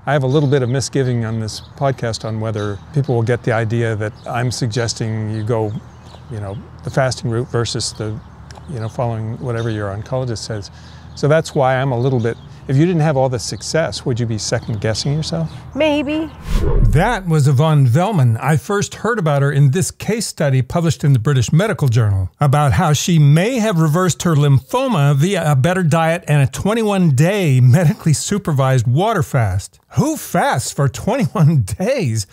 I have a little bit of misgiving on this podcast on whether people will get the idea that I'm suggesting you go, the fasting route versus the, following whatever your oncologist says. So that's why I'm a little bit, if you didn't have all this success, would you be second guessing yourself? Maybe. That was Yvonne Vielman. I first heard about her in this case study published in the British Medical Journal about how she may have reversed her lymphoma via a better diet and a 21-day medically supervised water fast. Who fasts for 21 days?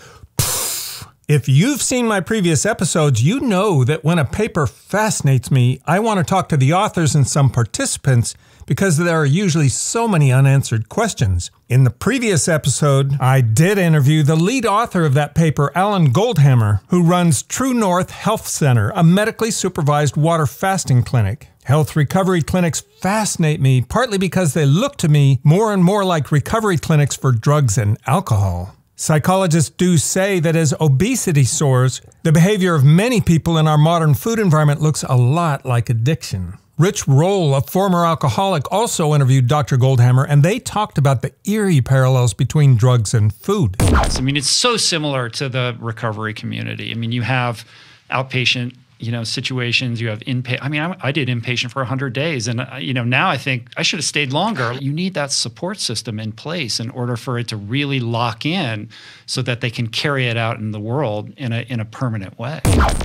If you've seen my previous episodes, you know that when a paper fascinates me, I want to talk to the authors and some participants because there are usually so many unanswered questions. In the previous episode, I did interview the lead author of that paper, Alan Goldhamer, who runs TrueNorth Health Center, a medically supervised water fasting clinic. Health recovery clinics fascinate me, partly because they look to me more and more like recovery clinics for drugs and alcohol. Psychologists do say that as obesity soars, the behavior of many people in our modern food environment looks a lot like addiction. Rich Roll, a former alcoholic, also interviewed Dr. Goldhamer, and they talked about the eerie parallels between drugs and food. I mean, it's so similar to the recovery community. I mean, you have outpatient, situations, you have inpatient. I mean, I did inpatient for 100 days, and, now I think I should have stayed longer. You need that support system in place in order for it to really lock in so that they can carry it out in the world in a permanent way.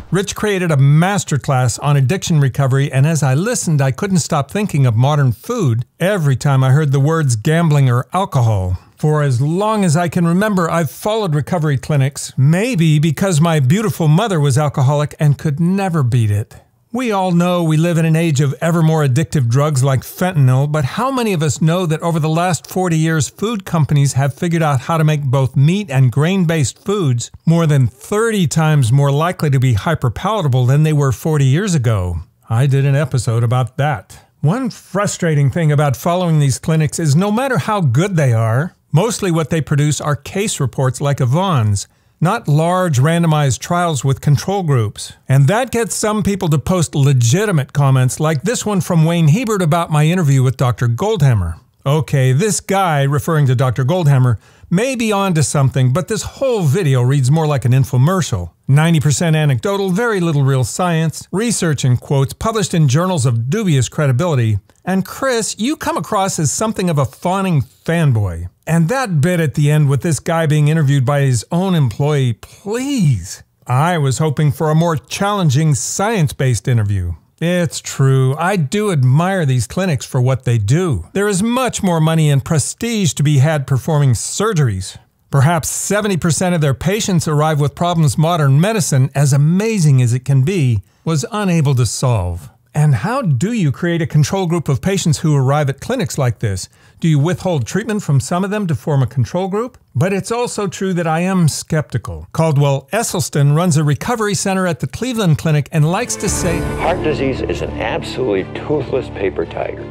Rich created a masterclass on addiction recovery, and as I listened, I couldn't stop thinking of modern food every time I heard the words gambling or alcohol. For as long as I can remember, I've followed recovery clinics, maybe because my beautiful mother was alcoholic and could never beat it. We all know we live in an age of ever more addictive drugs like fentanyl, but how many of us know that over the last 40 years, food companies have figured out how to make both meat and grain-based foods more than 30 times more likely to be hyper-palatable than they were 40 years ago? I did an episode about that. One frustrating thing about following these clinics is no matter how good they are, mostly what they produce are case reports like Yvonne's, not large randomized trials with control groups. And that gets some people to post legitimate comments like this one from Wayne Hebert about my interview with Dr. Goldhamer. Okay, this guy, referring to Dr. Goldhamer, may be onto something, but this whole video reads more like an infomercial. 90% anecdotal, very little real science, research in quotes, published in journals of dubious credibility. And Chris, you come across as something of a fawning fanboy. And that bit at the end with this guy being interviewed by his own employee, please. I was hoping for a more challenging science-based interview. It's true, I do admire these clinics for what they do. There is much more money and prestige to be had performing surgeries. Perhaps 70% of their patients arrive with problems modern medicine, as amazing as it can be, was unable to solve. And how do you create a control group of patients who arrive at clinics like this? Do you withhold treatment from some of them to form a control group? But it's also true that I am skeptical. Caldwell Esselstyn runs a recovery center at the Cleveland Clinic and likes to say, heart disease is an absolutely toothless paper tiger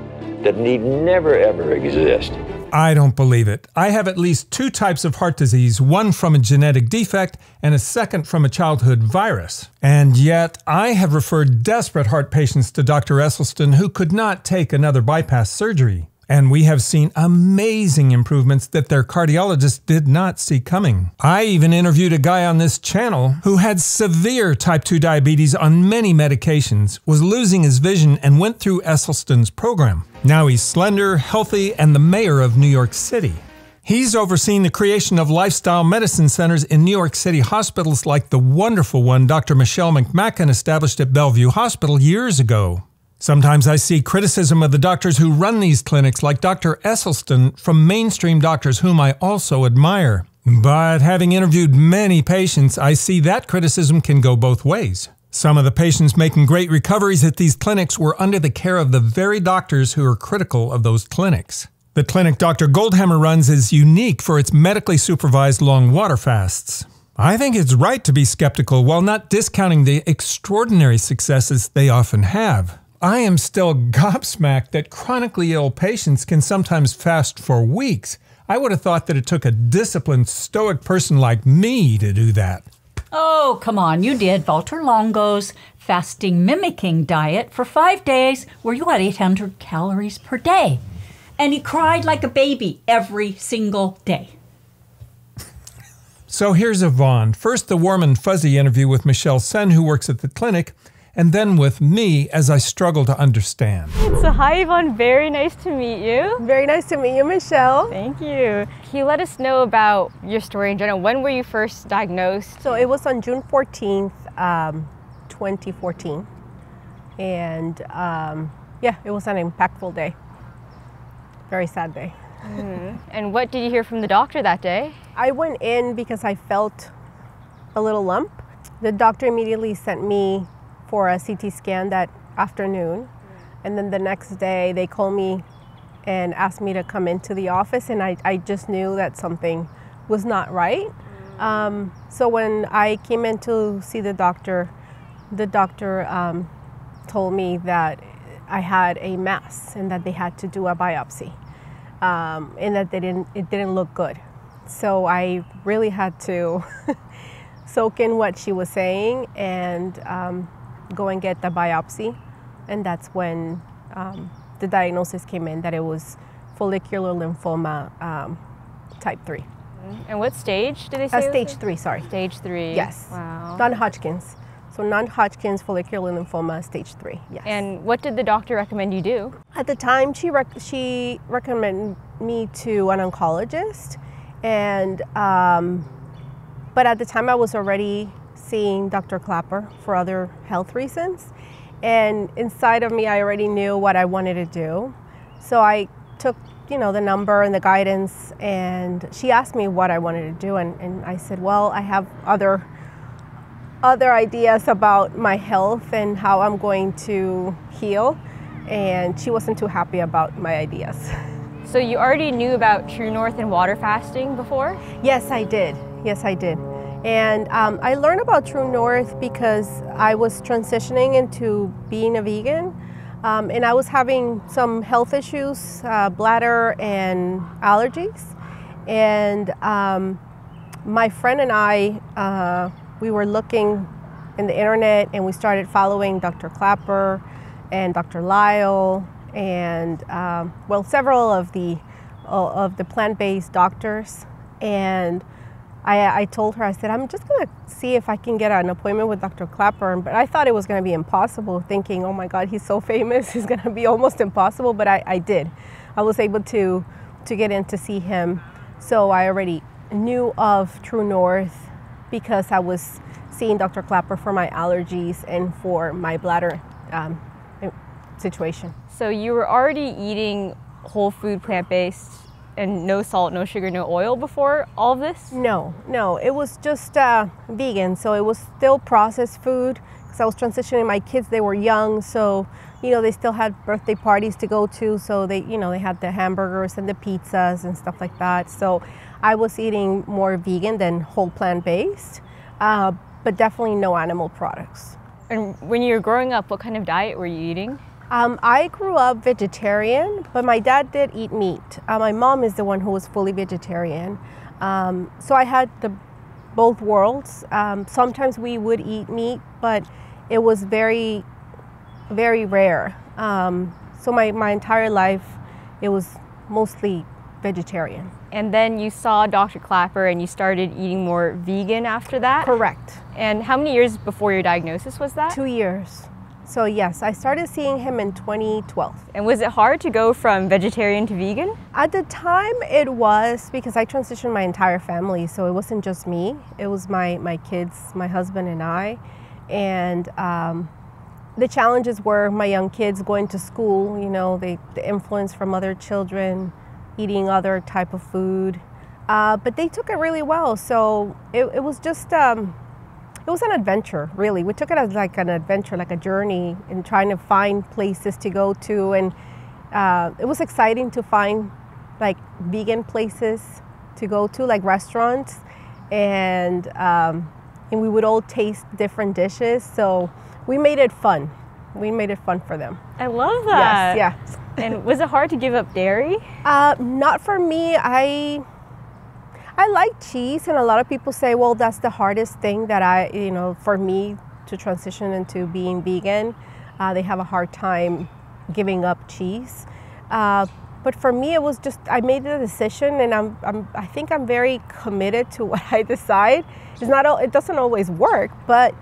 that need never ever exist. I don't believe it. I have at least 2 types of heart disease, one from a genetic defect and a second from a childhood virus. And yet, I have referred desperate heart patients to Dr. Esselstyn who could not take another bypass surgery. And we have seen amazing improvements that their cardiologists did not see coming. I even interviewed a guy on this channel who had severe type 2 diabetes on many medications, was losing his vision, and went through Esselstyn's program. Now he's slender, healthy, and the mayor of New York City. He's overseen the creation of lifestyle medicine centers in New York City hospitals like the wonderful one Dr. Michelle McMacken established at Bellevue Hospital years ago. Sometimes I see criticism of the doctors who run these clinics, like Dr. Esselstyn, from mainstream doctors whom I also admire. But having interviewed many patients, I see that criticism can go both ways. Some of the patients making great recoveries at these clinics were under the care of the very doctors who are critical of those clinics. The clinic Dr. Goldhamer runs is unique for its medically supervised long water fasts. I think it's right to be skeptical while not discounting the extraordinary successes they often have. I am still gobsmacked that chronically ill patients can sometimes fast for weeks. I would have thought that it took a disciplined, stoic person like me to do that. Oh, come on, you did Walter Longo's fasting mimicking diet for 5 days where you had 800 calories per day. And he cried like a baby every single day. So here's Ivonne. First, the warm and fuzzy interview with Michelle Sen, who works at the clinic, and then with me as I struggle to understand. So hi Yvonne, very nice to meet you. Very nice to meet you, Michelle. Thank you. Can you let us know about your story in general? When were you first diagnosed? So it was on June 14th, 2014. And yeah, it was an impactful day. Very sad day. And what did you hear from the doctor that day? I went in because I felt a little lump. The doctor immediately sent me for a CT scan that afternoon. And then the next day they called me and asked me to come into the office, and I just knew that something was not right. So when I came in to see the doctor told me that I had a mass and that they had to do a biopsy, and that it didn't look good. So I really had to soak in what she was saying and go and get the biopsy. And that's when the diagnosis came in, that it was follicular lymphoma type 3. And what stage did they say? Stage 3, sorry. Stage 3. Yes. Wow. Non-Hodgkin's. So non-Hodgkin's follicular lymphoma stage 3, yes. And what did the doctor recommend you do? At the time, she recommended me to an oncologist, and but at the time I was already seeing Dr. Clapper for other health reasons, and inside of me I already knew what I wanted to do. So I took, the number and the guidance, and she asked me what I wanted to do, and I said, well, I have other ideas about my health and how I'm going to heal, and she wasn't too happy about my ideas. So you already knew about TrueNorth and water fasting before? Yes, I did. Yes, I did. And I learned about TrueNorth because I was transitioning into being a vegan, and I was having some health issues, bladder and allergies. And my friend and I, we were looking in the internet, and we started following Dr. Clapper and Dr. Lyle and several of the plant-based doctors. And I told her, I said, I'm just gonna see if I can get an appointment with Dr. Clapper. But I thought it was gonna be impossible, thinking, oh my God, he's so famous, it's gonna be almost impossible. But I did. I was able to get in to see him. So I already knew of TrueNorth because I was seeing Dr. Clapper for my allergies and for my bladder situation. So you were already eating whole food, plant-based, and no salt, no sugar, no oil before all of this? No, it was just vegan. So it was still processed food because I was transitioning. My kids, they were young, so they still had birthday parties to go to. So they had the hamburgers and the pizzas and stuff like that. So I was eating more vegan than whole plant-based, but definitely no animal products. And when you were growing up, what kind of diet were you eating? I grew up vegetarian, but my dad did eat meat. My mom is the one who was fully vegetarian. So I had both worlds. Sometimes we would eat meat, but it was very, very rare. So my entire life, it was mostly vegetarian. And then you saw Dr. Clapper and you started eating more vegan after that? Correct. And how many years before your diagnosis was that? 2 years. So yes, I started seeing him in 2012. And was it hard to go from vegetarian to vegan? At the time it was, because I transitioned my entire family, so it wasn't just me. It was my kids, my husband and I. And the challenges were my young kids going to school, the influence from other children, eating other type of food. But they took it really well. So it was just, it was an adventure, really. We took it as like an adventure, like a journey in trying to find places to go to. And it was exciting to find like vegan places to go to, like restaurants. And we would all taste different dishes. So we made it fun. We made it fun for them. I love that. Yes. And was it hard to give up dairy? Not for me. I like cheese, and a lot of people say, well, that's the hardest thing that for me to transition into being vegan. They have a hard time giving up cheese. But but for me, it was just, I made the decision, and I think I'm very committed to what I decide. It doesn't always work, but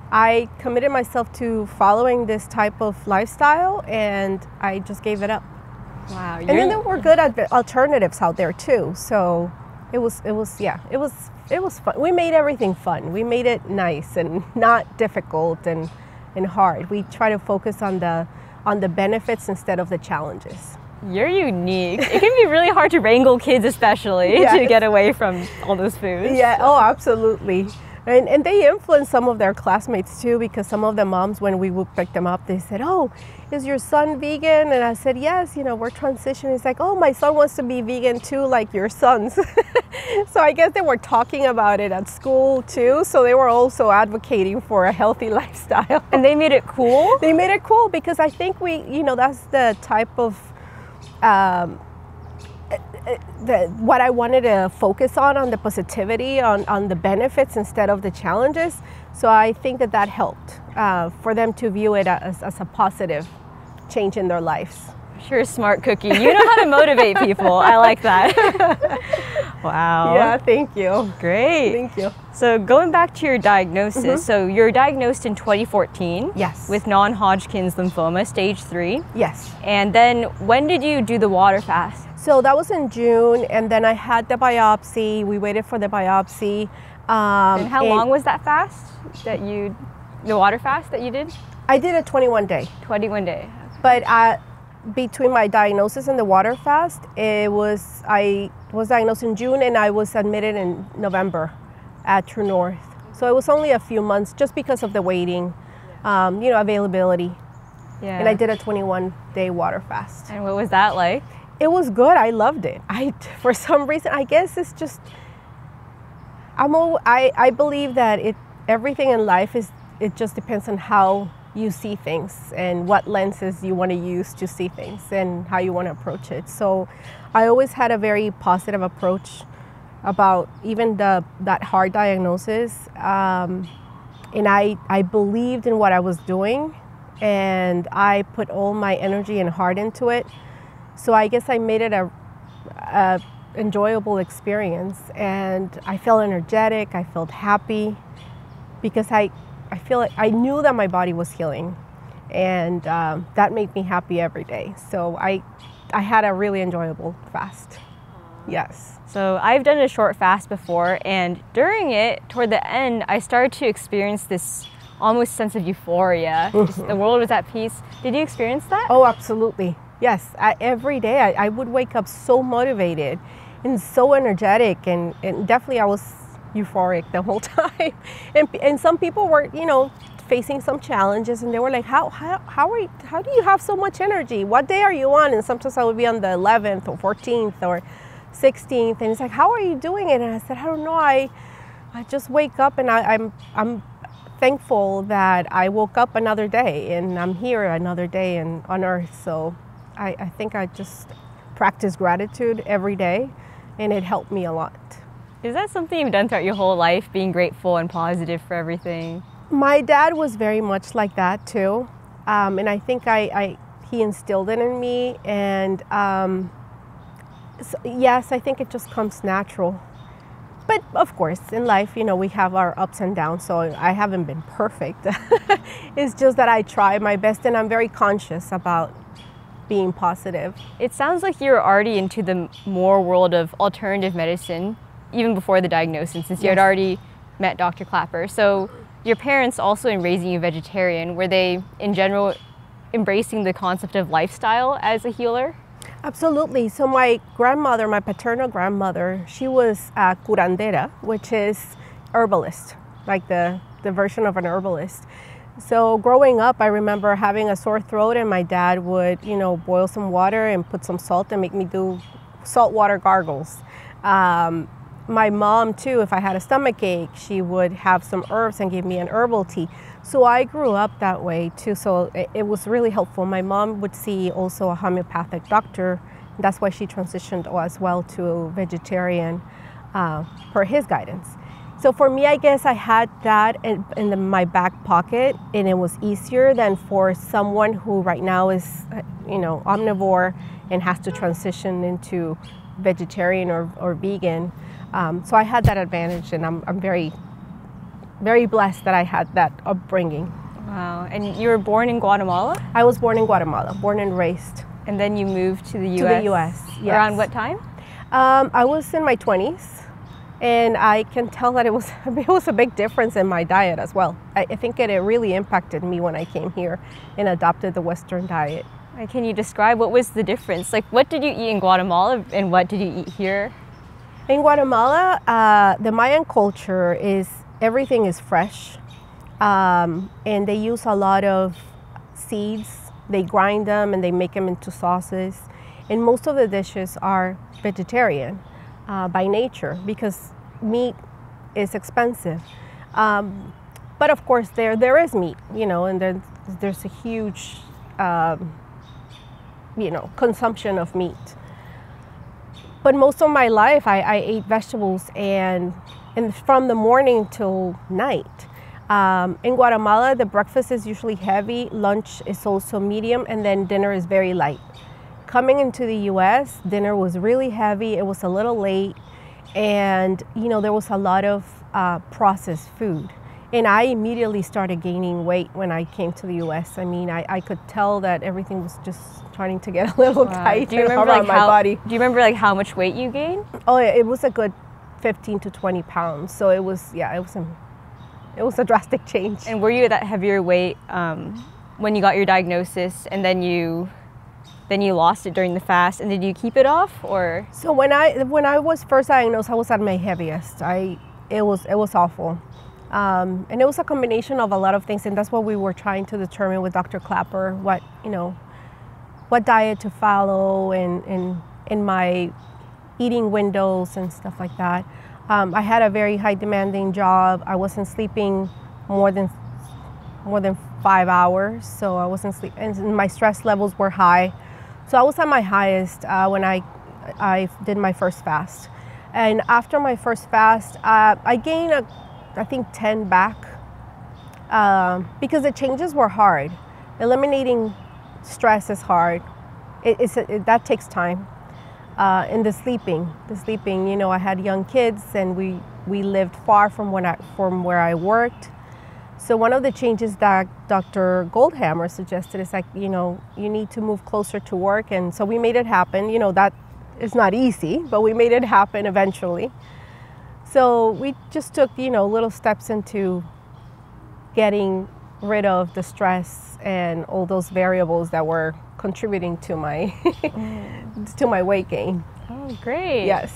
I committed myself to following this type of lifestyle, and I just gave it up. Wow. And then there were good alternatives out there too. So it was fun. We made everything fun. We made it nice and not difficult and hard. We try to focus on the benefits instead of the challenges. You're unique. It can be really hard to wrangle kids, especially, to get away from all those foods. Yeah, oh, absolutely. And they influence some of their classmates too, because some of the moms, when we would pick them up, they said, "Oh, is your son vegan?" And I said, "Yes, we're transitioning." It's like, "Oh, my son wants to be vegan too, like your sons." So I guess they were talking about it at school too. So they were also advocating for a healthy lifestyle. And they made it cool? They made it cool because I think that's the type of what I wanted to focus on the positivity, on the benefits instead of the challenges. So I think that helped for them to view it as a positive change in their lives. Sure, smart cookie. You know how to motivate people. I like that. Wow. Yeah, thank you. Great. Thank you. So going back to your diagnosis, so you're diagnosed in 2014. Yes. With non-Hodgkin's lymphoma, stage 3. Yes. And then when did you do the water fast? So that was in June, and then I had the biopsy. We waited for the biopsy. And how long was that fast the water fast that you did? I did a 21-day. 21 day. But between my diagnosis and the water fast, I was diagnosed in June, and I was admitted in November at TrueNorth. So it was only a few months just because of the waiting, availability. Yeah. And I did a 21-day water fast. And what was that like? It was good. I loved it. For some reason, I guess it's just, I believe that everything in life it just depends on how you see things and what lenses you want to use to see things and how you want to approach it. So I always had a very positive approach about even that hard diagnosis. And I believed in what I was doing, and I put all my energy and heart into it. So I guess I made it a enjoyable experience, and I felt energetic, I felt happy, because I feel like I knew that my body was healing, and that made me happy every day. So I had a really enjoyable fast. Yes. So I've done a short fast before, and during it, toward the end, I started to experience this almost sense of euphoria. Just the world was at peace. Did you experience that? Oh, absolutely. Yes. Every day I would wake up so motivated and so energetic, and definitely I was euphoric the whole time. And some people were, facing some challenges, and they were like, how do you have so much energy? What day are you on? And sometimes I would be on the 11th or 14th or 16th, and it's like, how are you doing it? And I said, I don't know. I just wake up, and I'm thankful that I woke up another day, and I'm here another day on earth. So I think I just practice gratitude every day, and it helped me a lot. Is that something you've done throughout your whole life, being grateful and positive for everything? My dad was very much like that too, and I think he instilled it in me, and so, yes, I think it just comes natural. But of course, in life, we have our ups and downs, so I haven't been perfect. It's just that I try my best, and I'm very conscious about being positive. It sounds like you're already into the more world of alternative medicine, even before the diagnosis, since you had already met Dr. Clapper. So your parents also, in raising you vegetarian, were they in general embracing the concept of lifestyle as a healer? Absolutely. So my grandmother, my paternal grandmother, she was a curandera, which is herbalist, like the version of an herbalist. So growing up, I remember having a sore throat, and my dad would, boil some water and put some salt and make me do saltwater gargles. My mom too, if I had a stomach ache, she would have some herbs and give me an herbal tea. So I grew up that way too, so it was really helpful. My mom would see also a homeopathic doctor. That's why she transitioned as well to vegetarian per his guidance. So for me, I guess I had that in my back pocket, and it was easier than for someone who right now is, omnivore and has to transition into vegetarian or vegan. So I had that advantage, and I'm very, very blessed that I had that upbringing. Wow. And you were born in Guatemala? I was born in Guatemala, born and raised. And then you moved to the U.S.? To the U.S., yes. Around what time? I was in my 20s. And I can tell that it was a big difference in my diet as well. I think it really impacted me when I came here and adopted the Western diet. Can you describe what was the difference? Like, what did you eat in Guatemala and what did you eat here? In Guatemala, the Mayan culture is everything is fresh, and they use a lot of seeds. They grind them and they make them into sauces. And most of the dishes are vegetarian. By nature, because meat is expensive. But of course there is meat, and there's a huge, consumption of meat. But most of my life I ate vegetables and from the morning till night. In Guatemala, the breakfast is usually heavy, lunch is also medium, and then dinner is very light. Coming into the U.S., dinner was really heavy. It was a little late, and there was a lot of processed food. And I immediately started gaining weight when I came to the U.S. I mean, I could tell that everything was just starting to get a little tight around my body. Do you remember how much weight you gained? Oh, yeah, it was a good 15 to 20 pounds. So it was a drastic change. And were you at that heavier weight when you got your diagnosis, and then you lost it during the fast, and did you keep it off, or? So when I was first diagnosed, I was at my heaviest. It was awful, and it was a combination of a lot of things, and that's what we were trying to determine with Dr. Clapper, what diet to follow, and in my eating windows and stuff like that. I had a very high demanding job. I wasn't sleeping more than 5 hours, so I wasn't sleeping, and my stress levels were high. So I was at my highest when I did my first fast. And after my first fast, I gained, I think 10 back because the changes were hard. Eliminating stress is hard. That takes time. And the sleeping, I had young kids, and we lived far from where I worked. So one of the changes that Dr. Goldhamer suggested is you need to move closer to work. And so we made it happen. That is not easy, but we made it happen eventually. So we just took, little steps into getting rid of the stress and all those variables that were contributing to my, to my weight gain. Oh, great. Yes.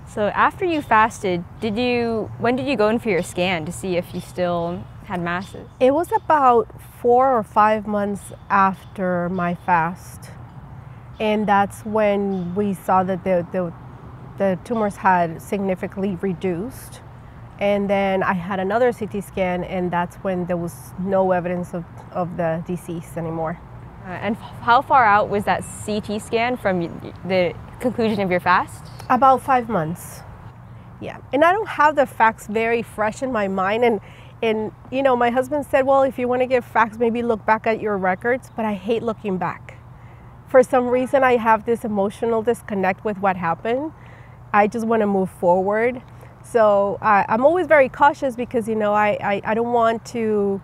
So after you fasted, when did you go in for your scan to see if you still had masses? It was about 4 or 5 months after my fast, and that's when we saw that the tumors had significantly reduced. And then I had another CT scan, and that's when there was no evidence of the disease anymore. And how far out was that CT scan from the conclusion of your fast? About 5 months. Yeah, and I don't have the facts very fresh in my mind, and my husband said, well, if you want to get facts, maybe look back at your records, but I hate looking back. For some reason, I have this emotional disconnect with what happened. I just want to move forward. So I'm always very cautious because, I don't want to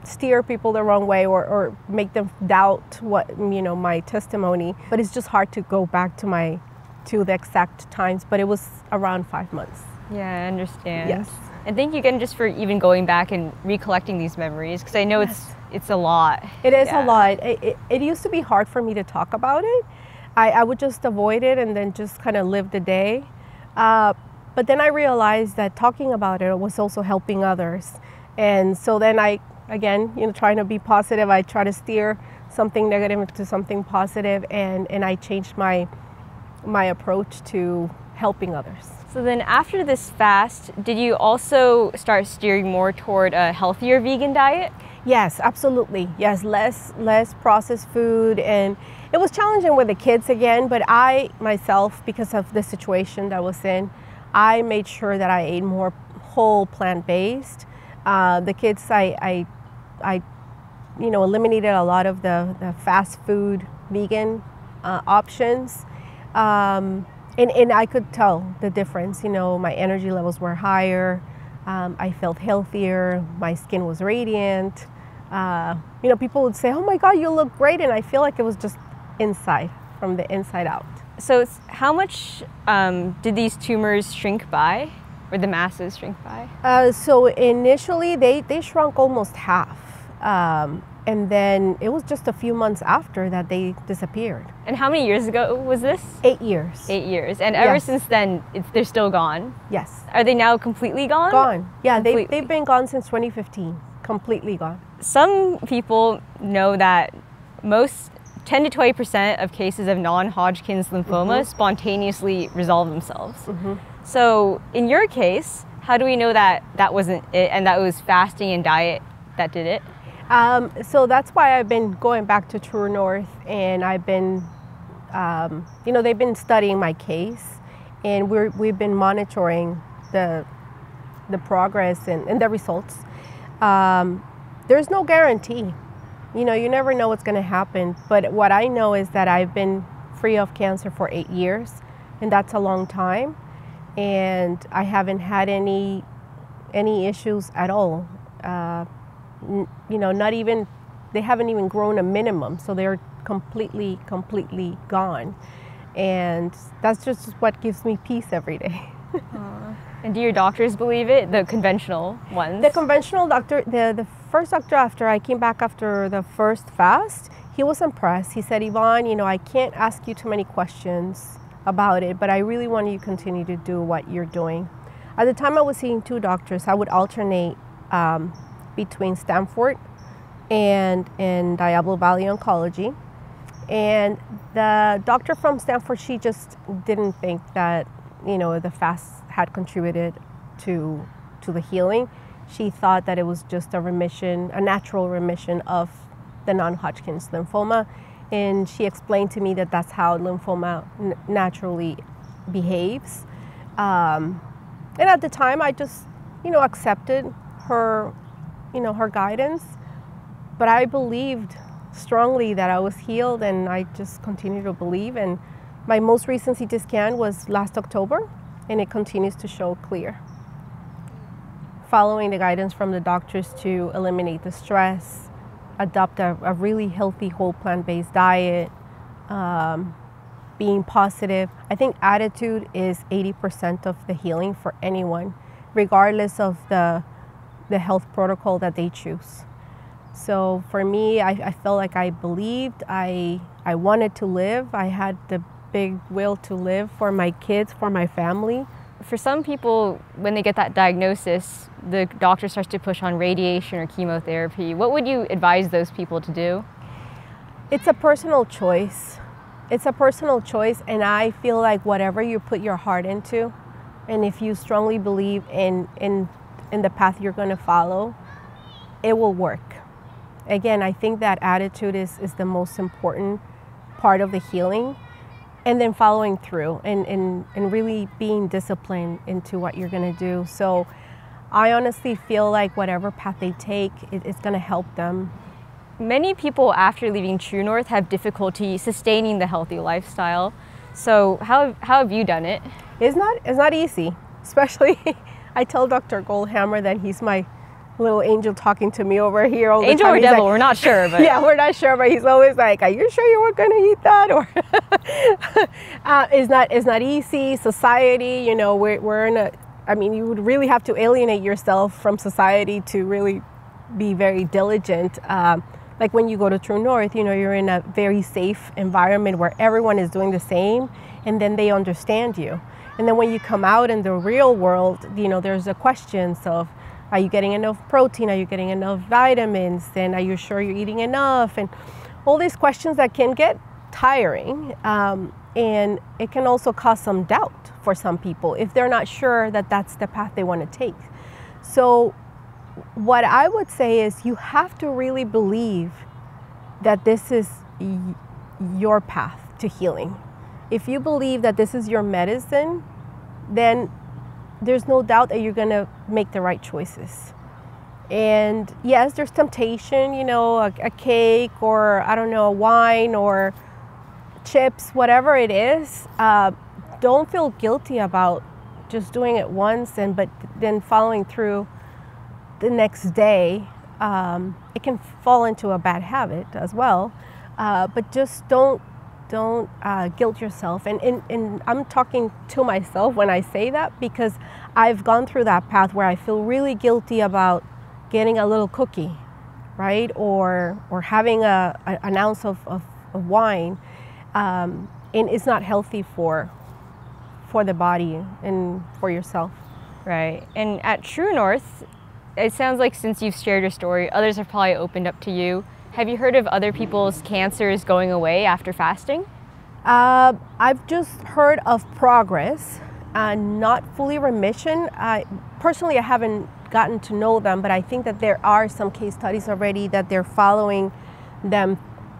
steer people the wrong way or make them doubt my testimony. But it's just hard to go back to the exact times, but it was around 5 months. Yeah, I understand. Yes. And thank you again just for even going back and recollecting these memories, because I know it's a lot. It is a lot. It used to be hard for me to talk about it. I would just avoid it and then just kind of live the day. But then I realized that talking about it was also helping others. And so then again, trying to be positive, I try to steer something negative into something positive, and I changed my approach to helping others. So then after this fast, did you also start steering more toward a healthier vegan diet? Yes, absolutely. Yes, less processed food, and it was challenging with the kids again, but I myself, because of the situation that I was in, I made sure that I ate more whole plant-based. The kids, I eliminated a lot of the fast food vegan options. And I could tell the difference. My energy levels were higher. I felt healthier. My skin was radiant. People would say, "Oh my God, you look great," and I feel like it was just inside, from the inside out. So how much did these tumors shrink by, or the masses shrink by? So initially they shrunk almost half. And then it was just a few months after that they disappeared. And how many years ago was this? 8 years. 8 years. And ever Yes. since then, they're still gone? Yes. Are they now completely gone? Gone. Yeah, Completely. they've been gone since 2015. Completely gone. Some people know that most 10 to 20% of cases of non-Hodgkin's lymphoma spontaneously resolve themselves. So in your case, how do we know that that wasn't it and that it was fasting and diet that did it? So that's why I've been going back to TrueNorth, and I've been, they've been studying my case, and we've been monitoring the progress and the results. There's no guarantee. You never know what's going to happen. But what I know is that I've been free of cancer for 8 years, and that's a long time. And I haven't had any issues at all. Not even, they haven't even grown a minimum, so they're completely gone. And that's just what gives me peace every day. And do your doctors believe it, the conventional ones? The conventional doctor, the first doctor after I came back after the first fast, he was impressed. He said, "Ivonne, I can't ask you too many questions about it, but I really want you to continue to do what you're doing." At the time I was seeing 2 doctors. I would alternate between Stanford and Diablo Valley Oncology. And the doctor from Stanford, she just didn't think that, the fast had contributed to the healing. She thought that it was just a remission, a natural remission of the non-Hodgkin's lymphoma. And she explained to me that that's how lymphoma naturally behaves. And at the time, I just, accepted her her guidance, but I believed strongly that I was healed, and I just continue to believe. And my most recent CT scan was last October, and it continues to show clear. Following the guidance from the doctors to eliminate the stress, adopt a really healthy whole plant-based diet, being positive. I think attitude is 80% of the healing for anyone, regardless of the health protocol that they choose. So for me, I felt like I believed, I wanted to live. I had the big will to live for my kids, for my family. For some people, when they get that diagnosis, the doctor starts to push on radiation or chemotherapy. What would you advise those people to do? It's a personal choice. It's a personal choice, and I feel like whatever you put your heart into, and if you strongly believe in the path you're going to follow, it will work. Again, I think that attitude is the most important part of the healing, and then following through and really being disciplined into what you're going to do. So I honestly feel like whatever path they take, it's going to help them. Many people after leaving TrueNorth have difficulty sustaining the healthy lifestyle. So how have you done it? It's not easy, especially I tell Dr. Goldhamer that he's my little angel talking to me over here all the angel time. Or He's devil, like, we're not sure. But yeah, we're not sure, but he's always like, "Are you sure you weren't going to eat that?" Or it's not easy. Society, we're in a. I mean, you would really have to alienate yourself from society to really be very diligent. Like when you go to TrueNorth, you're in a very safe environment where everyone is doing the same, and then they understand you. And then when you come out in the real world, there's the questions of, are you getting enough protein? Are you getting enough vitamins? And are you sure you're eating enough? And all these questions that can get tiring. And it can also cause some doubt for some people if they're not sure that that's the path they want to take. So what I would say is you have to really believe that this is your path to healing. If you believe that this is your medicine, then there's no doubt that you're going to make the right choices. And yes, there's temptation, you know, a cake or, I don't know, a wine or chips, whatever it is. Don't feel guilty about just doing it once but then following through the next day. It can fall into a bad habit as well. But just don't guilt yourself. And I'm talking to myself when I say that, because I've gone through that path where I feel really guilty about getting a little cookie, right? Or having an ounce of wine. And it's not healthy for the body and for yourself. Right. And at TrueNorth, it sounds like since you've shared your story, others have probably opened up to you. Have you heard of other people's cancers going away after fasting? I've just heard of progress, not fully remission. Personally, I haven't gotten to know them, but I think that there are some case studies already that they're following them,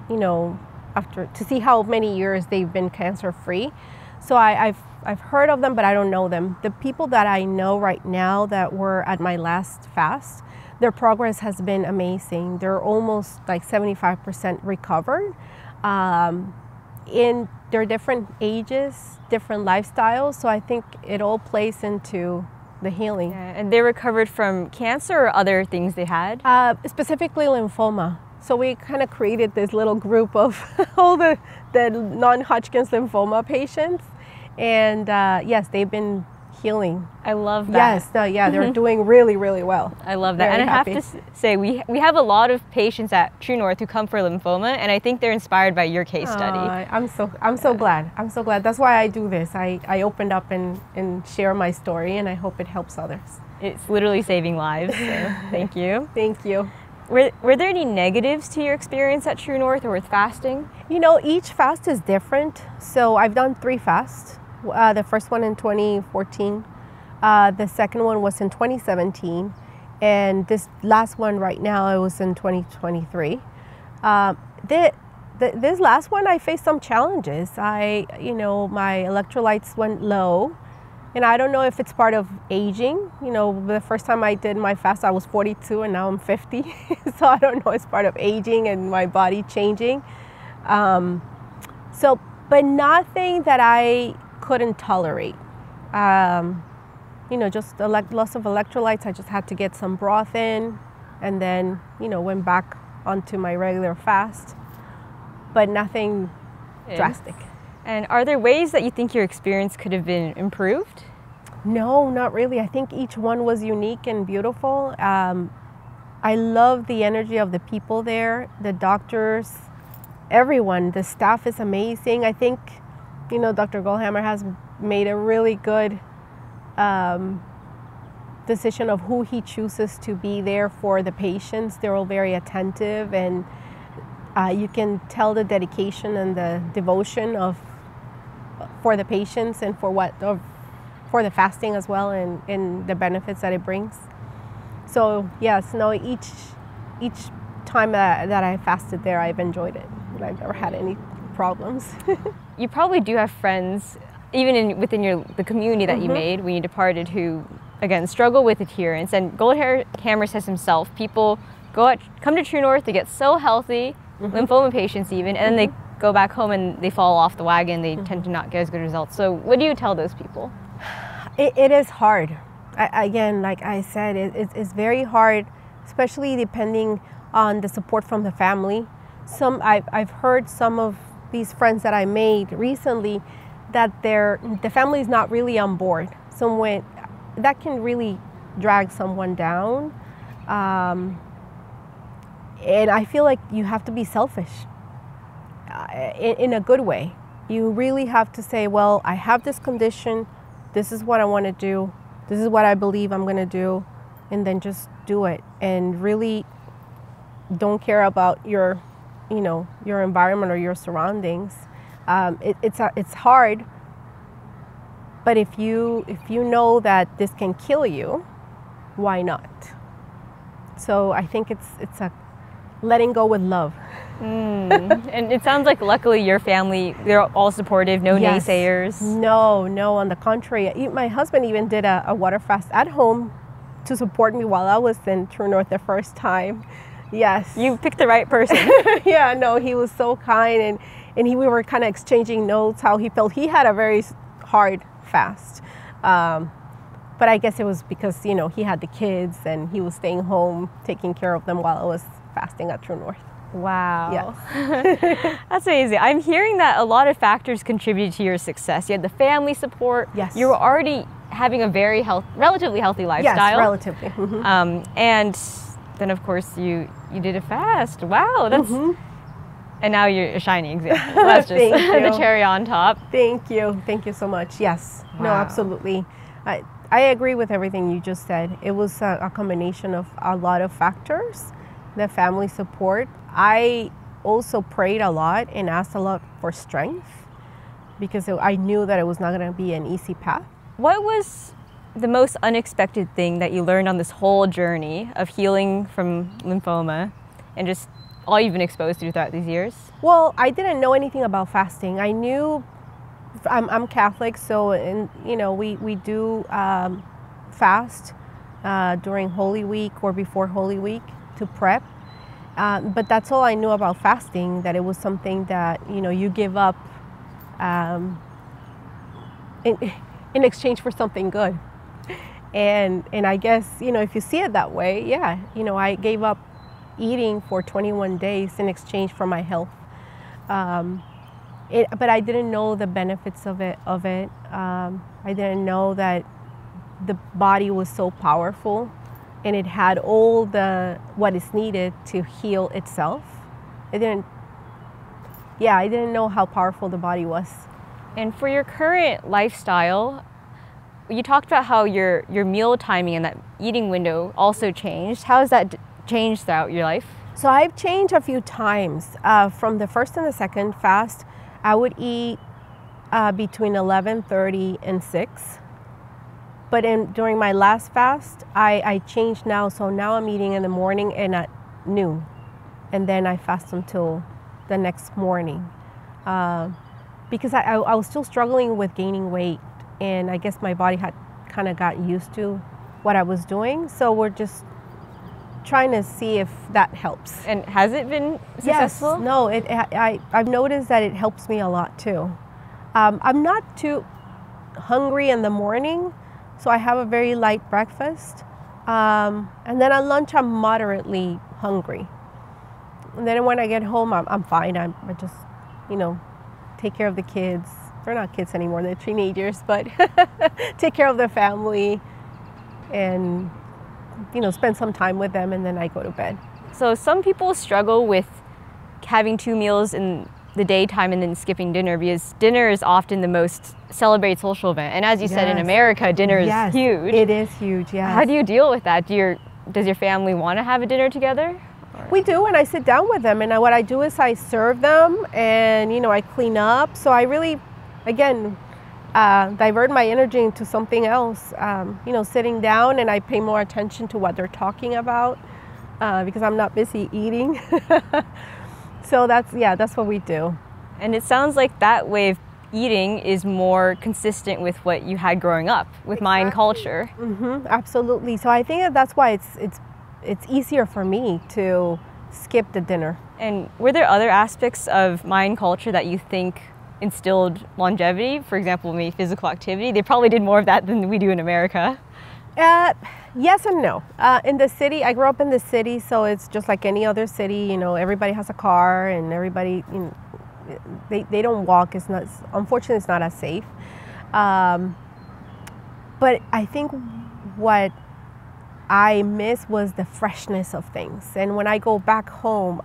you know, after, to see how many years they've been cancer-free. So I've heard of them, but I don't know them. The people that I know right now that were at my last fast, their progress has been amazing. They're almost like 75% recovered. In their different ages, different lifestyles, so I think it all plays into the healing. Yeah, and they recovered from cancer or other things they had? Specifically lymphoma. So we kind of created this little group of all the non-Hodgkin's lymphoma patients. And yes, they've been healing. I love that. Yes, yeah, they're doing really, really well. I love that. Very and I happy. have to say, we have a lot of patients at TrueNorth who come for lymphoma, and I think they're inspired by your case study. I'm so glad. I'm so glad. That's why I do this. I opened up and share my story, and I hope it helps others. It's literally saving lives, so thank you. Thank you. Were there any negatives to your experience at TrueNorth or with fasting? You know, each fast is different. So I've done 3 fasts. The first one in 2014. The second one was in 2017. And this last one right now, it was in 2023. This last one, I faced some challenges. My electrolytes went low. And I don't know if it's part of aging. You know, the first time I did my fast, I was 42 and now I'm 50. So I don't know, it's part of aging and my body changing. But nothing that I couldn't tolerate. Just loss of electrolytes. I just had to get some broth in and then, went back onto my regular fast, but nothing drastic. And are there ways that you think your experience could have been improved? No, not really. I think each one was unique and beautiful. I love the energy of the people there, the doctors, everyone. The staff is amazing. I think, Dr. Goldhamer has made a really good decision of who he chooses to be there for the patients. They're all very attentive, and you can tell the dedication and the devotion for the patients and for the fasting as well, and the benefits that it brings. So yes, each time that I fasted there, I've enjoyed it. I've never had any problems. You probably do have friends, even within the community that you made when you departed, who again struggle with adherence. And Goldhamer says himself, people come to TrueNorth to get so healthy, lymphoma patients even, and then they go back home and they fall off the wagon. They tend to not get as good results. So what do you tell those people? It is hard. Again, like I said, it's very hard, especially depending on the support from the family. I've heard some of these friends that I made recently that the family is not really on board. That can really drag someone down. And I feel like you have to be selfish in a good way. You really have to say, well, I have this condition. This is what I want to do. This is what I believe I'm going to do. And then just do it. And really don't care about your environment or your surroundings. It's hard. But if you know that this can kill you, why not? So I think it's letting go with love. And it sounds like luckily your family, they're all supportive, no Yes. naysayers. No, on the contrary. My husband even did a water fast at home to support me while I was in TrueNorth the first time. Yes. You picked the right person. Yeah, no, he was so kind, and we were kind of exchanging notes, how he felt. He had a very hard fast. But I guess it was because, you know, he had the kids and he was staying home taking care of them while I was fasting at TrueNorth. Wow. Yes. That's amazing. I'm hearing that a lot of factors contributed to your success. You had the family support. Yes. You were already having a very relatively healthy lifestyle. Yes, relatively. Mm-hmm. And then, of course, you did a fast. Wow. That's And now you're a shining example. That's just Thank the you. cherry on top. Thank you. Thank you so much. Yes. No, Wow. absolutely. I agree with everything you just said. It was a combination of a lot of factors. The family support. I also prayed a lot and asked a lot for strength because I knew that it was not going to be an easy path. What was the most unexpected thing that you learned on this whole journey of healing from lymphoma and just all you've been exposed to throughout these years? Well, I didn't know anything about fasting. I knew I'm Catholic, so we do fast during Holy Week or before Holy Week to prep. But that's all I knew about fasting, that it was something that, you give up in exchange for something good. And I guess, if you see it that way, yeah, I gave up eating for 21 days in exchange for my health. But I didn't know the benefits of it. I didn't know that the body was so powerful and it had all what is needed to heal itself. I didn't know how powerful the body was. And for your current lifestyle, you talked about how your meal timing and that eating window also changed. How has that changed throughout your life? So I've changed a few times. From the first and the second fast, I would eat between 11:30 and 6. But during my last fast, I changed now. So now I'm eating in the morning and at noon. And then I fast until the next morning. Because I was still struggling with gaining weight. And I guess my body had kind of got used to what I was doing. So we're just trying to see if that helps. And has it been successful? Yes. No, I've noticed that it helps me a lot too. I'm not too hungry in the morning, so I have a very light breakfast. And then at lunch, I'm moderately hungry. And then when I get home, I'm fine. I just, take care of the kids. They're not kids anymore, they're teenagers, but take care of the family and spend some time with them, and then I go to bed. So some people struggle with having 2 meals in the daytime and then skipping dinner, because dinner is often the most celebrated social event. And as you said, in America, dinner is huge. It is huge, yes. How do you deal with that? Does your family want to have a dinner together? We do, and I sit down with them, and what I do is I serve them, and I clean up. So I really, again, divert my energy into something else. Sitting down, and I pay more attention to what they're talking about because I'm not busy eating. So that's what we do. And it sounds like that way of eating is more consistent with what you had growing up with Mayan culture. Absolutely. So I think that's why it's easier for me to skip the dinner. And were there other aspects of Mayan culture that you think instilled longevity? For example, maybe physical activity. They probably did more of that than we do in America. Yes and no. In the city, I grew up in the city, so it's just like any other city. Everybody has a car, and everybody, they don't walk. Unfortunately, it's not as safe. But I think what I miss was the freshness of things. And when I go back home,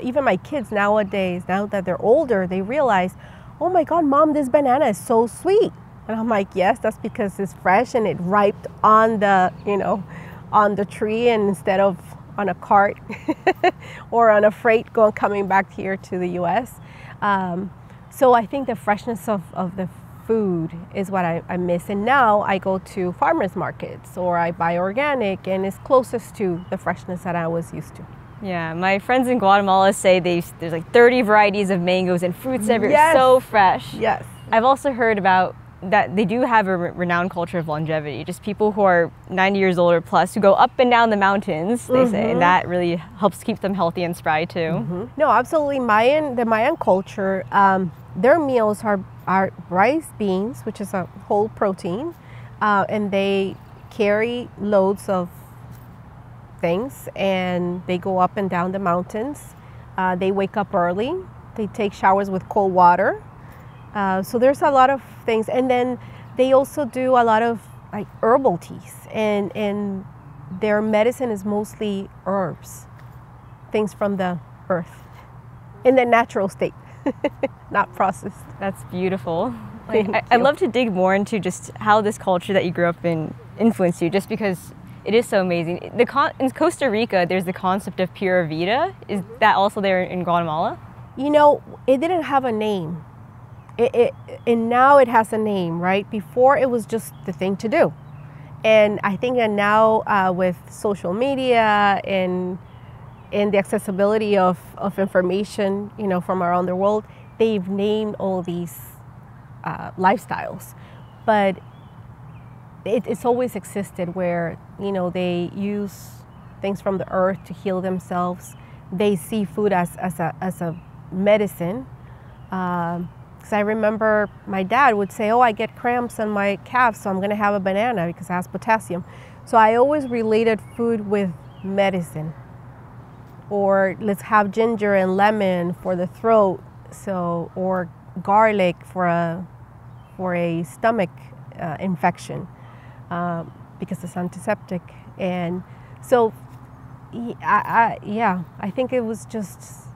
even my kids nowadays, now that they're older, they realize, oh my God, Mom, this banana is so sweet. And I'm like, yes, that's because it's fresh and it riped on the tree, and instead of on a cart or on a freight coming back here to the US. So I think the freshness of the food is what I miss. And now I go to farmers markets or I buy organic, and it's closest to the freshness that I was used to. Yeah, my friends in Guatemala say there's like 30 varieties of mangoes and fruits everywhere. Yes. So fresh. Yes. I've also heard about that they do have a renowned culture of longevity, just people who are 90 years old or plus who go up and down the mountains, they say, and that really helps keep them healthy and spry too. No, absolutely. The Mayan culture, their meals are rice, beans, which is a whole protein, and they carry loads of things and they go up and down the mountains. They wake up early. They take showers with cold water. So there's a lot of things, and then they also do a lot of like herbal teas, and their medicine is mostly herbs, things from the earth, in the natural state, not processed. That's beautiful. I'd love to dig more into just how this culture that you grew up in influenced you, just because it is so amazing. In Costa Rica, there's the concept of pura vida. Is that also there in Guatemala? You know, it didn't have a name. And now it has a name, right? Before it was just the thing to do. And I think that now with social media and the accessibility of information, you know, from around the world, they've named all these lifestyles. But it's always existed where, you know, they use things from the earth to heal themselves. They see food as a medicine. Because I remember my dad would say, oh, I get cramps on my calves, so I'm going to have a banana because it has potassium. So I always related food with medicine. Or let's have ginger and lemon for the throat, or garlic for a stomach infection because it's antiseptic. And so, I think it was just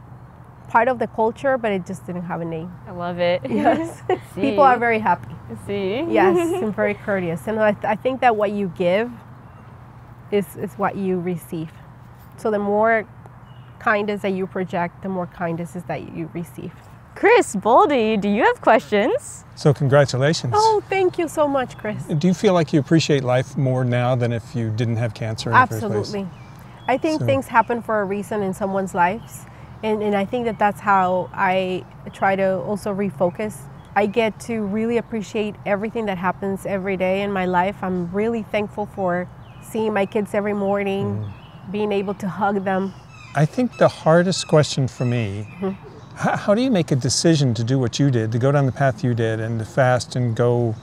part of the culture, but it just didn't have a name. I love it. Yes. People are very happy. See? Yes, and very courteous. And I think that what you give is what you receive. So the more kindness that you project, the more kindness is that you receive. Chris, Baldy, do you have questions? So congratulations. Oh, thank you so much, Chris. Do you feel like you appreciate life more now than if you didn't have cancer in the first place? Absolutely. I think things happen for a reason in someone's lives. And I think that that's how I try to also refocus. I get to really appreciate everything that happens every day in my life. I'm really thankful for seeing my kids every morning, being able to hug them. I think the hardest question for me, how do you make a decision to do what you did, to go down the path you did and to fast and go,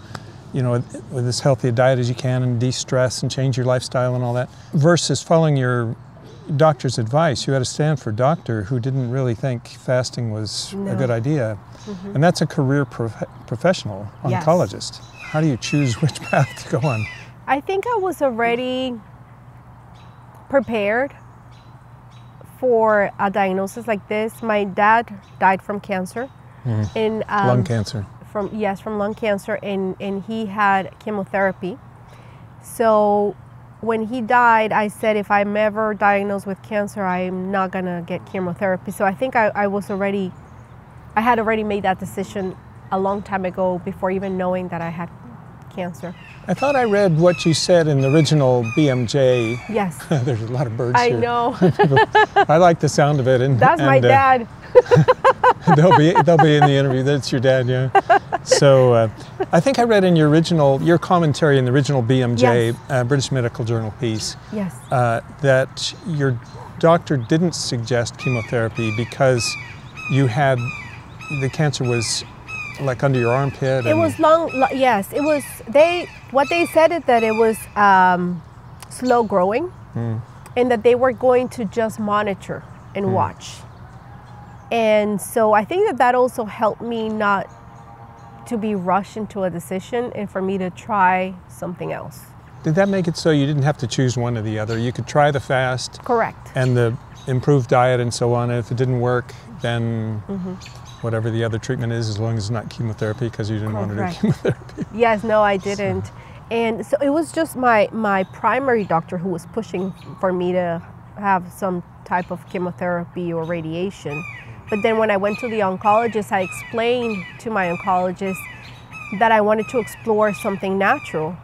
you know, with as healthy a diet as you can and de-stress and change your lifestyle and all that, versus following your doctor's advice? You had a Stanford doctor who didn't really think fasting was a good idea. And that's a career professional oncologist. Yes. How do you choose which path to go on? I think I was already prepared for a diagnosis like this. My dad died from cancer. Lung cancer. From lung cancer, and he had chemotherapy. So when he died, I said, if I'm ever diagnosed with cancer, I'm not gonna get chemotherapy. So I think I had already made that decision a long time ago before even knowing that I had cancer. I thought I read what you said in the original BMJ. Yes. There's a lot of birds here. I know. I like the sound of it. That's my dad. They'll be in the interview. That's your dad, yeah. So I think I read in your commentary in the original BMJ, British Medical Journal piece, that your doctor didn't suggest chemotherapy because you had, the cancer was like under your armpit. It was yes. It was, what they said is that it was slow growing and that they were going to just monitor and watch. And so I think that also helped me not to be rushed into a decision and for me to try something else. Did that make it so you didn't have to choose one or the other? You could try the fast. Correct. And the improved diet and so on. And if it didn't work, then whatever the other treatment is, as long as it's not chemotherapy, because you didn't want to do chemotherapy. Yes, no, I didn't. And so it was just my primary doctor who was pushing for me to have some type of chemotherapy or radiation. But then when I went to the oncologist, I explained to my oncologist that I wanted to explore something natural.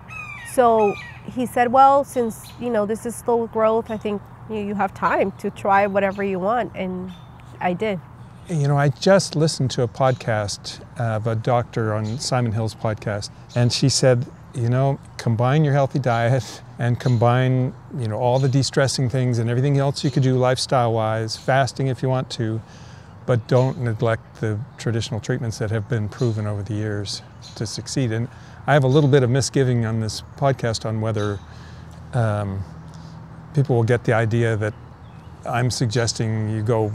So he said, well, since, you know, this is slow growth, I think you have time to try whatever you want, and I did. You know, I just listened to a podcast of a doctor on Simon Hill's podcast, and she said, you know, combine your healthy diet and combine, you know, all the de-stressing things and everything else you could do lifestyle-wise, fasting if you want to, but don't neglect the traditional treatments that have been proven over the years to succeed. And I have a little bit of misgiving on this podcast on whether people will get the idea that I'm suggesting you go,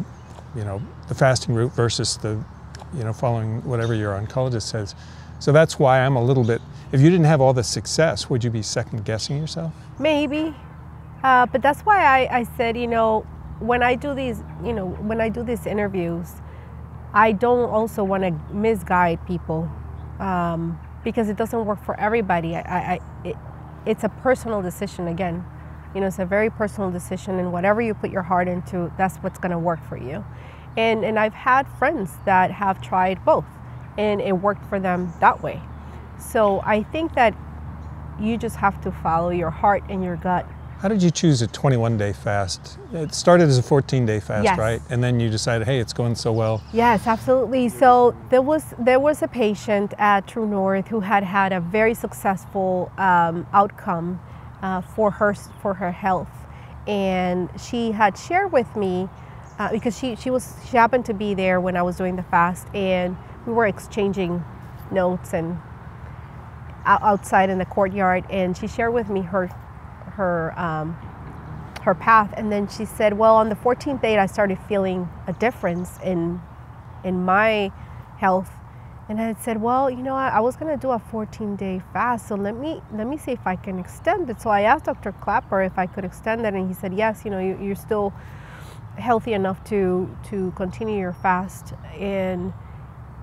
you know, the fasting route versus the, you know, following whatever your oncologist says. So that's why I'm a little bit, if you didn't have all the success, would you be second guessing yourself? Maybe, but that's why I said, you know, when I do these, you know, when I do these interviews, I don't also want to misguide people because it doesn't work for everybody. It's a personal decision again. You know, it's a very personal decision, and whatever you put your heart into, that's what's going to work for you. And I've had friends that have tried both, and it worked for them that way. So I think that you just have to follow your heart and your gut. How did you choose a 21-day fast? It started as a 14-day fast, Yes. right? And then you decided, hey, it's going so well. Yes, absolutely. So there was a patient at TrueNorth who had a very successful outcome for her health, and she had shared with me because she happened to be there when I was doing the fast, and we were exchanging notes and outside in the courtyard, and she shared with me her path, and then she said, well, on the 14th day I started feeling a difference in my health. And I had said, well, you know, I was going to do a 14-day fast, so let me see if I can extend it. So I asked Dr. Clapper if I could extend it, and he said, yes, you know, you're still healthy enough to continue your fast. And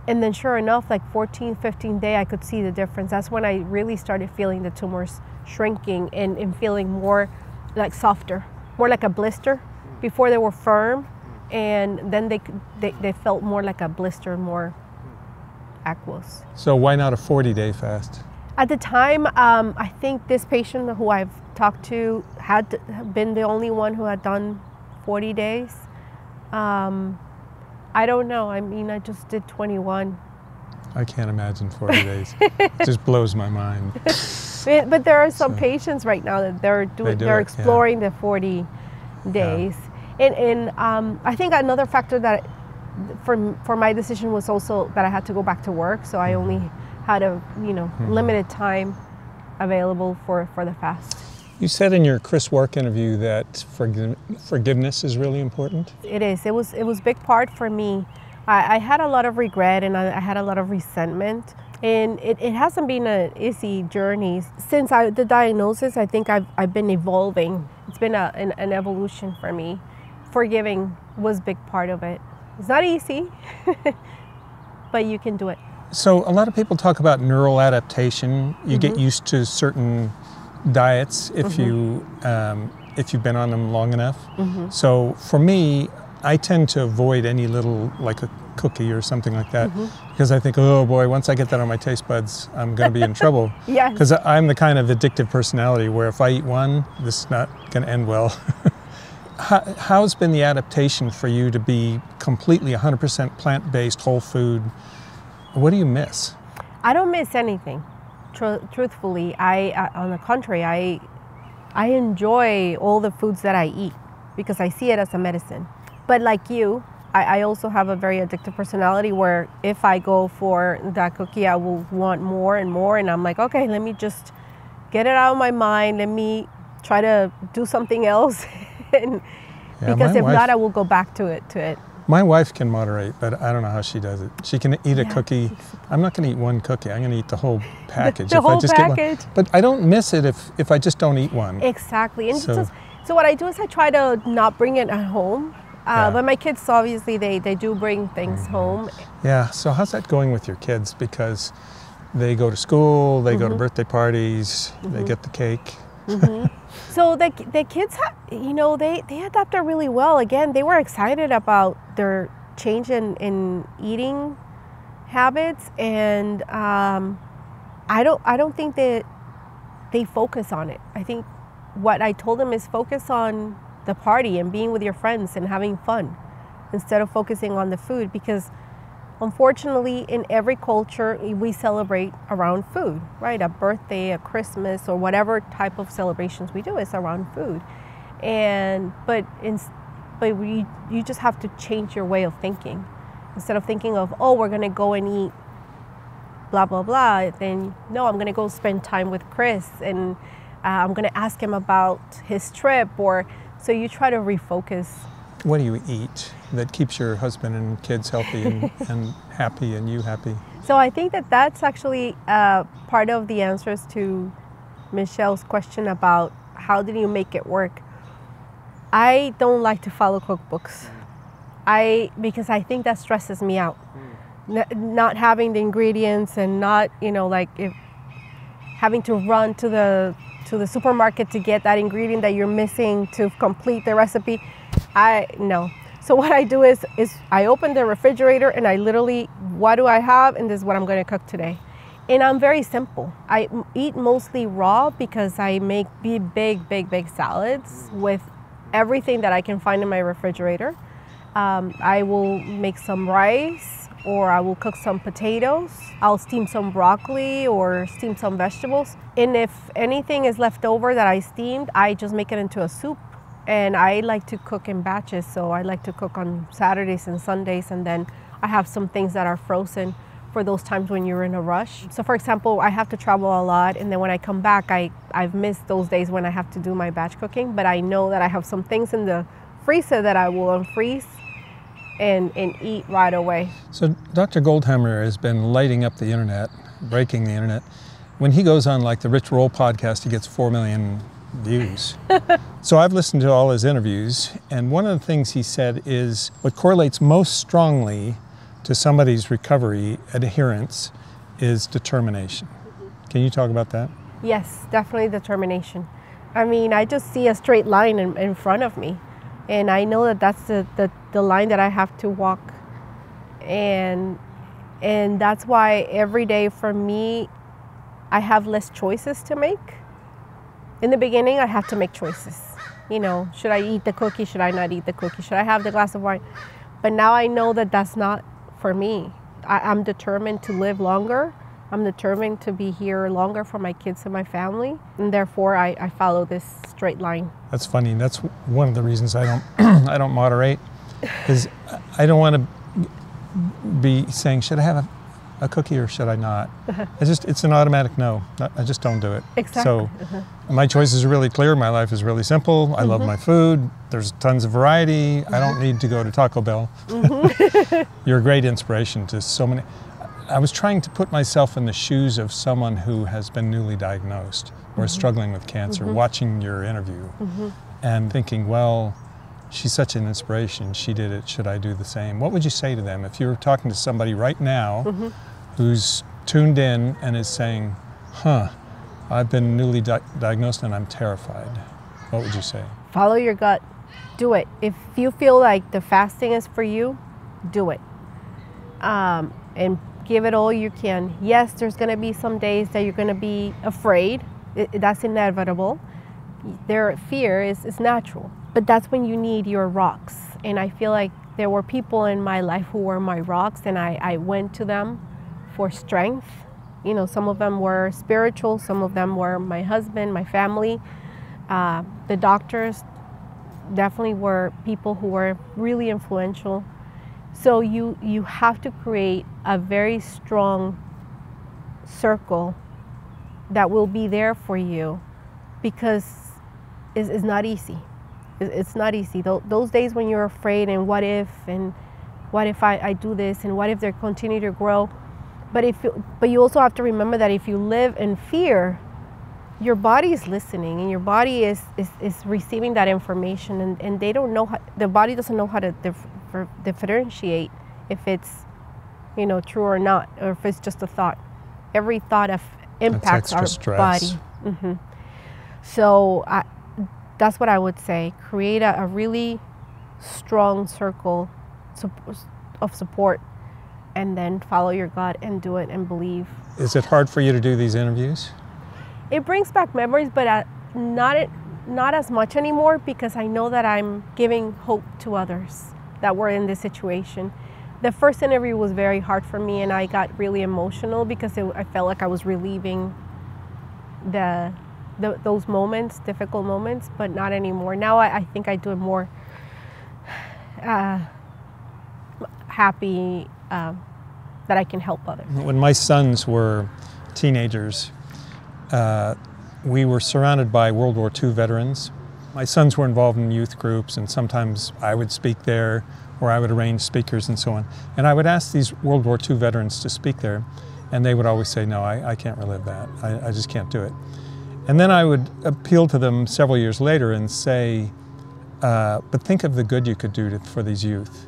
then sure enough, like 14th, 15th day, I could see the difference. That's when I really started feeling the tumors shrinking and feeling more like softer, more like a blister. Before they were firm, and then they felt more like a blister, more aqueous. So why not a 40-day fast? At the time, I think this patient who I've talked to had been the only one who had done 40 days. I don't know. I mean, I just did 21. I can't imagine 40 days. It just blows my mind. But there are some patients right now that they're exploring the 40 days. Yeah. And I think another factor that for my decision was also that I had to go back to work, so I only had a limited time available for the fast. You said in your Chris Work interview that forgiveness is really important. It is. It was a big part for me. I had a lot of regret, and I had a lot of resentment, and it hasn't been an easy journey since the diagnosis. I think I've been evolving. It's been an evolution for me. Forgiving was a big part of it. It's not easy, but you can do it. So a lot of people talk about neural adaptation. You get used to certain diets if you've been on them long enough. So for me, I tend to avoid any little, like a cookie or something like that, because I think, oh boy, once I get that on my taste buds, I'm going to be in trouble. Yes. Because I'm the kind of addictive personality where if I eat one, this is not going to end well. How's been the adaptation for you to be completely 100% plant-based, whole food? What do you miss? I don't miss anything. Truthfully, on the contrary, I enjoy all the foods that I eat because I see it as a medicine. But like you, I also have a very addictive personality where if I go for that cookie, I will want more and more, and I'm like, okay, let me just get it out of my mind. Let me try to do something else. Because if not, I will go back to it. My wife can moderate, but I don't know how she does it. She can eat a cookie. I'm not going to eat one cookie. I'm going to eat the whole package. The whole package. But I don't miss it if I just don't eat one. Exactly. And so what I do is I try to not bring it at home. But my kids, obviously, they do bring things home. Yeah. So how's that going with your kids? Because they go to school, they go to birthday parties, they get the cake. So the kids, they adapted really well. Again, they were excited about their change in eating habits, and I don't think that they focus on it. I think what I told them is focus on the party and being with your friends and having fun instead of focusing on the food, because unfortunately in every culture we celebrate around food, right? A birthday, a Christmas, or whatever type of celebrations we do is around food. But you just have to change your way of thinking. Instead of thinking of, oh, we're gonna go and eat blah, blah, blah, then no, I'm gonna go spend time with Chris and I'm gonna ask him about his trip, or so you try to refocus. What do you eat that keeps your husband and kids healthy and happy and you happy? So I think that that's actually part of the answers to Michelle's question about how did you make it work. I don't like to follow cookbooks. Because I think that stresses me out. Not having the ingredients and not, having to run to the supermarket to get that ingredient that you're missing to complete the recipe. No. So what I do is I open the refrigerator and I literally, what do I have? And this is what I'm going to cook today. And I'm very simple. I eat mostly raw because I make big salads with everything that I can find in my refrigerator. I will make some rice, or I will cook some potatoes. I'll steam some broccoli or steam some vegetables. And if anything is left over that I steamed, I just make it into a soup. And I like to cook in batches, so I like to cook on Saturdays and Sundays, and then I have some things that are frozen for those times when you're in a rush. So for example, I have to travel a lot, and then when I come back, I've missed those days when I have to do my batch cooking, but I know that I have some things in the freezer that I will unfreeze and eat right away. So Dr. Goldhamer has been lighting up the internet, breaking the internet. When he goes on like the Rich Roll podcast, he gets 4 million views. So I've listened to all his interviews, and one of the things he said is what correlates most strongly to somebody's recovery adherence is determination. Can you talk about that? Yes, definitely determination. I mean, I just see a straight line in front of me, and I know that that's the line that I have to walk. And that's why every day for me, I have less choices to make. In the beginning, I have to make choices. Should I eat the cookie? Should I not eat the cookie? Should I have the glass of wine? But now I know that that's not for me. I'm determined to live longer. I'm determined to be here longer for my kids and my family. And therefore, I follow this straight line. That's funny. That's one of the reasons I don't I don't moderate, is I don't want to be saying, should I have a cookie or should I not? It's an automatic no. I just don't do it. Exactly. So my choices are really clear. My life is really simple. I love my food. There's tons of variety. I don't need to go to Taco Bell. You're a great inspiration to so many. I was trying to put myself in the shoes of someone who has been newly diagnosed or struggling with cancer, watching your interview and thinking, well, she's such an inspiration. She did it. Should I do the same? What would you say to them if you were talking to somebody right now who's tuned in and is saying, I've been newly diagnosed and I'm terrified? What would you say? Follow your gut. Do it. If you feel like the fasting is for you, do it. And give it all you can. Yes, there's going to be some days that you're going to be afraid. That's inevitable. Fear is natural. But that's when you need your rocks. And I feel like there were people in my life who were my rocks, and I went to them for strength. Some of them were spiritual, some of them were my husband, my family. The doctors definitely were people who were really influential. So you have to create a very strong circle that will be there for you, because it's not easy. It's not easy. Those days when you're afraid and what if I do this and what if they continue to grow. But you also have to remember that if you live in fear, your body is listening and your body is receiving that information, and they don't know the body doesn't know how to differentiate if it's true or not, or if it's just a thought. Every thought impacts our body. So that's what I would say. Create a really strong circle of support, and then follow your gut and do it and believe. Is it hard for you to do these interviews? It brings back memories, but not as much anymore, because I know that I'm giving hope to others that were in this situation. The first interview was very hard for me, and I got really emotional because I felt like I was relieving those moments, difficult moments, but not anymore. Now I think I do it more happy that I can help others. When my sons were teenagers, we were surrounded by World War II veterans. My sons were involved in youth groups, and sometimes I would speak there, or I would arrange speakers and so on. And I would ask these World War II veterans to speak there, and they would always say, no, I can't relive that. I just can't do it. And then I would appeal to them several years later and say, but think of the good you could do for these youth.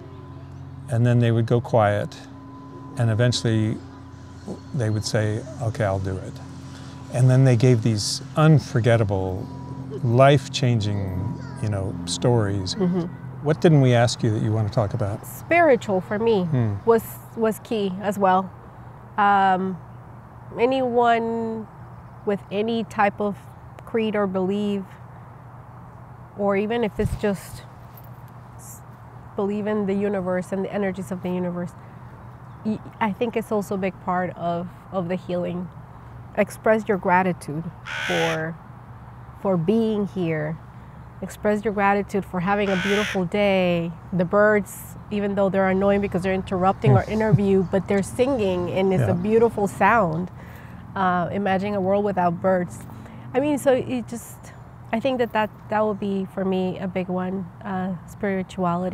And then they would go quiet, and eventually they would say, okay, I'll do it. And then they gave these unforgettable, life-changing, stories. Mm-hmm. What didn't we ask you that you want to talk about? Spiritual for me was key as well. Anyone with any type of creed or belief, or even if it's just believe in the universe and the energies of the universe, I think it's also a big part of the healing. Express your gratitude for being here. Express your gratitude for having a beautiful day. The birds, even though they're annoying because they're interrupting our interview, but they're singing, and it's a beautiful sound. Imagine a world without birds. I mean, so I think that would be, for me, a big one, spirituality.